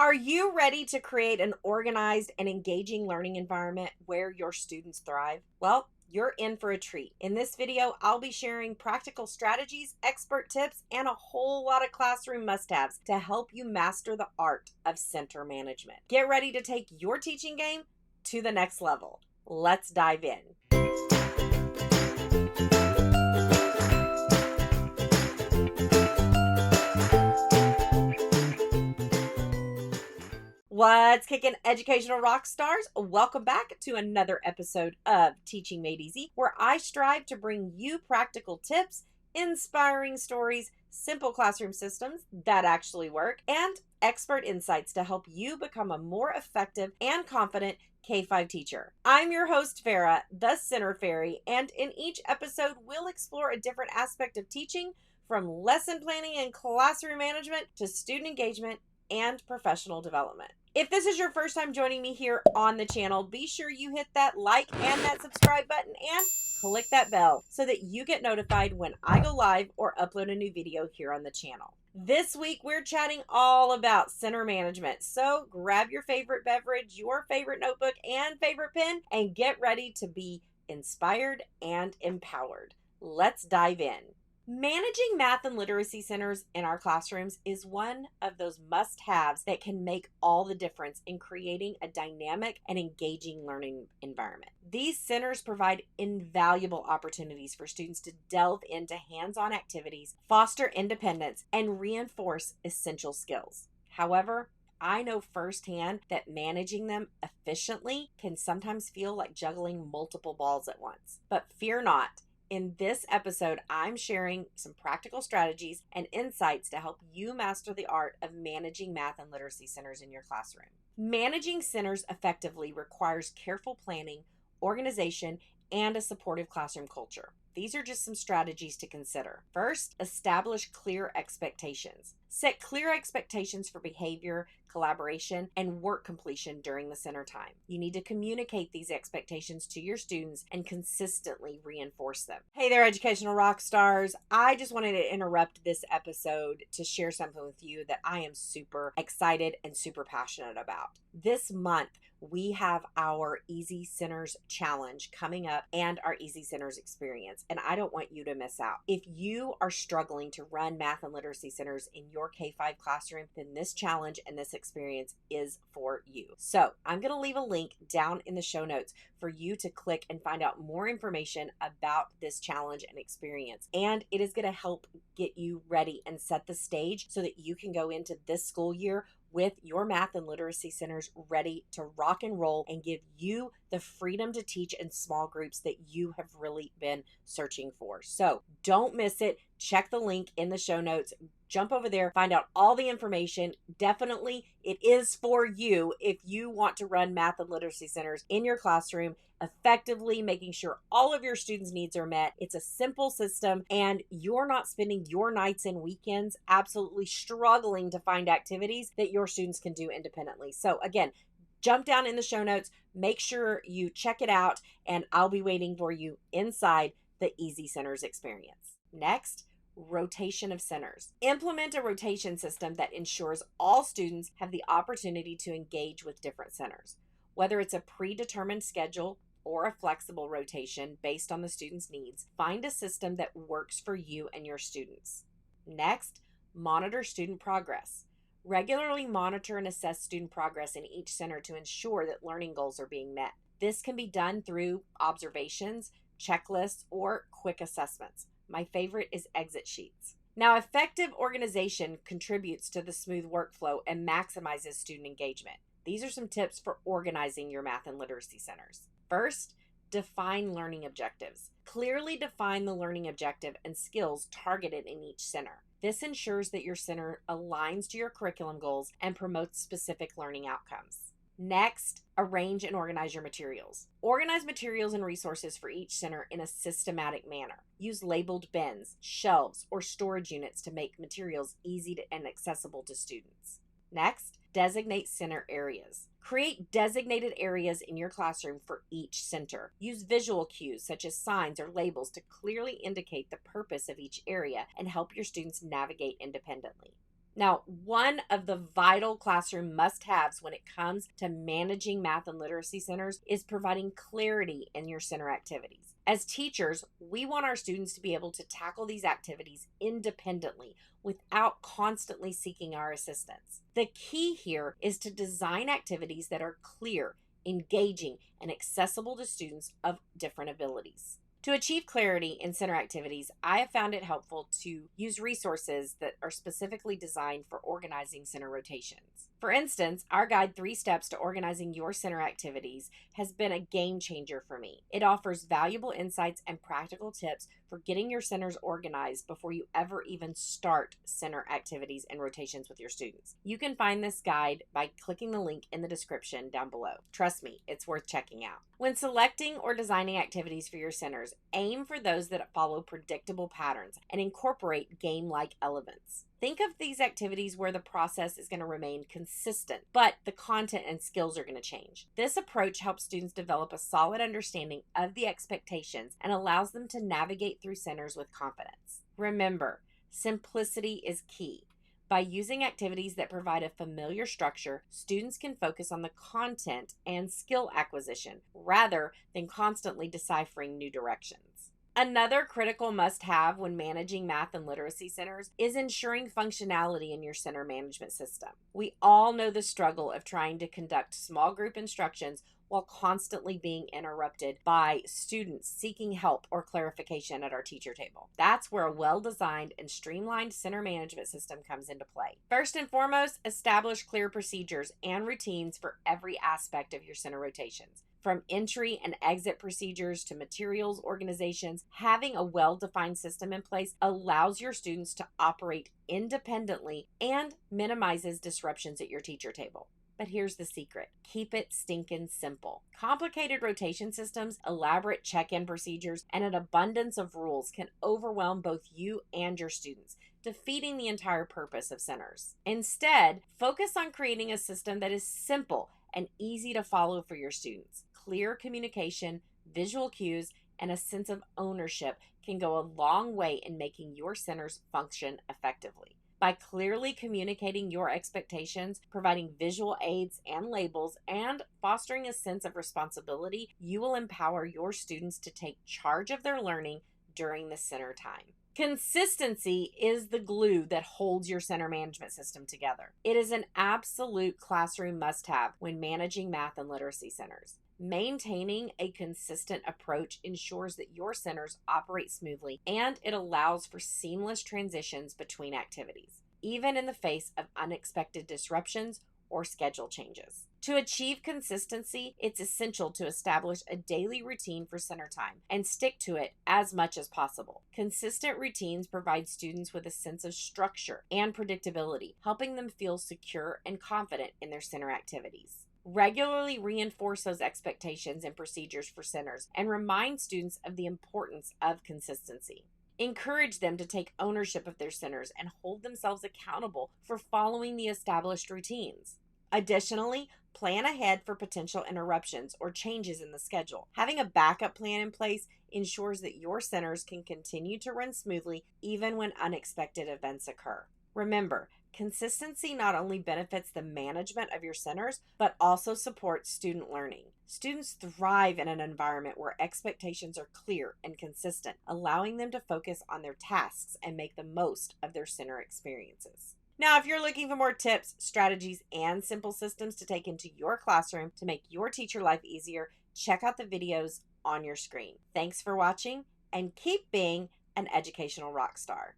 Are you ready to create an organized and engaging learning environment where your students thrive? Well, you're in for a treat. In this video, I'll be sharing practical strategies, expert tips, and a whole lot of classroom must-haves to help you master the art of center management. Get ready to take your teaching game to the next level. Let's dive in. What's kicking, educational rock stars? Welcome back to another episode of Teaching Made Easy, where I strive to bring you practical tips, inspiring stories, simple classroom systems that actually work, and expert insights to help you become a more effective and confident K-5 teacher. I'm your host, Farah, the Center Fairy, and in each episode, we'll explore a different aspect of teaching, from lesson planning and classroom management to student engagement and professional development. If this is your first time joining me here on the channel, be sure you hit that like and that subscribe button and click that bell so that you get notified when I go live or upload a new video here on the channel. This week, we're chatting all about center management. So grab your favorite beverage, your favorite notebook, and favorite pen, and get ready to be inspired and empowered. Let's dive in. Managing math and literacy centers in our classrooms is one of those must-haves that can make all the difference in creating a dynamic and engaging learning environment. These centers provide invaluable opportunities for students to delve into hands-on activities, foster independence, and reinforce essential skills. However, I know firsthand that managing them efficiently can sometimes feel like juggling multiple balls at once. But fear not. In this episode, I'm sharing some practical strategies and insights to help you master the art of managing math and literacy centers in your classroom. Managing centers effectively requires careful planning, organization, and a supportive classroom culture. These are just some strategies to consider. First, establish clear expectations. Set clear expectations for behavior, collaboration, and work completion during the center time. You need to communicate these expectations to your students and consistently reinforce them. Hey there, educational rock stars. I just wanted to interrupt this episode to share something with you that I am super excited and super passionate about. This month, we have our Easy Centers Challenge coming up and our Easy Centers Experience, and I don't want you to miss out. If you are struggling to run math and literacy centers in your K-5 classroom, then this challenge and this experience is for you. So I'm going to leave a link down in the show notes for you to click and find out more information about this challenge and experience. And it is going to help get you ready and set the stage so that you can go into this school year with your math and literacy centers ready to rock and roll and give you the freedom to teach in small groups that you have really been searching for. So don't miss it. Check the link in the show notes. Jump over there, find out all the information. Definitely, it is for you if you want to run math and literacy centers in your classroom, effectively making sure all of your students' needs are met. It's a simple system, and you're not spending your nights and weekends absolutely struggling to find activities that your students can do independently. So again, jump down in the show notes, make sure you check it out, and I'll be waiting for you inside the Easy Centers experience. Next, rotation of centers. Implement a rotation system that ensures all students have the opportunity to engage with different centers. Whether it's a predetermined schedule or a flexible rotation based on the student's needs, find a system that works for you and your students. Next, monitor student progress. Regularly monitor and assess student progress in each center to ensure that learning goals are being met. This can be done through observations, checklists, or quick assessments. My favorite is exit sheets. Now, effective organization contributes to the smooth workflow and maximizes student engagement. These are some tips for organizing your math and literacy centers. First, define learning objectives. Clearly define the learning objective and skills targeted in each center. This ensures that your center aligns to your curriculum goals and promotes specific learning outcomes. Next, arrange and organize your materials. Organize materials and resources for each center in a systematic manner. Use labeled bins, shelves, or storage units to make materials easy and accessible to students. Next, designate center areas. Create designated areas in your classroom for each center. Use visual cues such as signs or labels to clearly indicate the purpose of each area and help your students navigate independently. Now, one of the vital classroom must-haves when it comes to managing math and literacy centers is providing clarity in your center activities. As teachers, we want our students to be able to tackle these activities independently without constantly seeking our assistance. The key here is to design activities that are clear, engaging, and accessible to students of different abilities. To achieve clarity in center activities, I have found it helpful to use resources that are specifically designed for organizing center rotations. For instance, our guide 3 Steps to Organizing Your Center Activities has been a game changer for me. It offers valuable insights and practical tips for getting your centers organized before you ever even start center activities and rotations with your students. You can find this guide by clicking the link in the description down below. Trust me, it's worth checking out. When selecting or designing activities for your centers, aim for those that follow predictable patterns and incorporate game-like elements. Think of these activities where the process is going to remain consistent, but the content and skills are going to change. This approach helps students develop a solid understanding of the expectations and allows them to navigate through centers with confidence. Remember, simplicity is key. By using activities that provide a familiar structure, students can focus on the content and skill acquisition rather than constantly deciphering new directions. Another critical must-have when managing math and literacy centers is ensuring functionality in your center management system. We all know the struggle of trying to conduct small group instructions while constantly being interrupted by students seeking help or clarification at our teacher table. That's where a well-designed and streamlined center management system comes into play. First and foremost, establish clear procedures and routines for every aspect of your center rotations. From entry and exit procedures to materials organizations, having a well-defined system in place allows your students to operate independently and minimizes disruptions at your teacher table. But here's the secret. Keep it stinking simple. Complicated rotation systems, elaborate check-in procedures, and an abundance of rules can overwhelm both you and your students, defeating the entire purpose of centers. Instead, focus on creating a system that is simple and easy to follow for your students. Clear communication, visual cues, and a sense of ownership can go a long way in making your centers function effectively. By clearly communicating your expectations, providing visual aids and labels, and fostering a sense of responsibility, you will empower your students to take charge of their learning during the center time. Consistency is the glue that holds your center management system together. It is an absolute classroom must-have when managing math and literacy centers. Maintaining a consistent approach ensures that your centers operate smoothly and it allows for seamless transitions between activities, even in the face of unexpected disruptions or schedule changes. To achieve consistency, it's essential to establish a daily routine for center time and stick to it as much as possible. Consistent routines provide students with a sense of structure and predictability, helping them feel secure and confident in their center activities. Regularly reinforce those expectations and procedures for centers and remind students of the importance of consistency. Encourage them to take ownership of their centers and hold themselves accountable for following the established routines. Additionally, plan ahead for potential interruptions or changes in the schedule. Having a backup plan in place ensures that your centers can continue to run smoothly even when unexpected events occur. Remember, consistency not only benefits the management of your centers, but also supports student learning. Students thrive in an environment where expectations are clear and consistent, allowing them to focus on their tasks and make the most of their center experiences. Now, if you're looking for more tips, strategies, and simple systems to take into your classroom to make your teacher life easier, check out the videos on your screen. Thanks for watching, and keep being an educational rock star.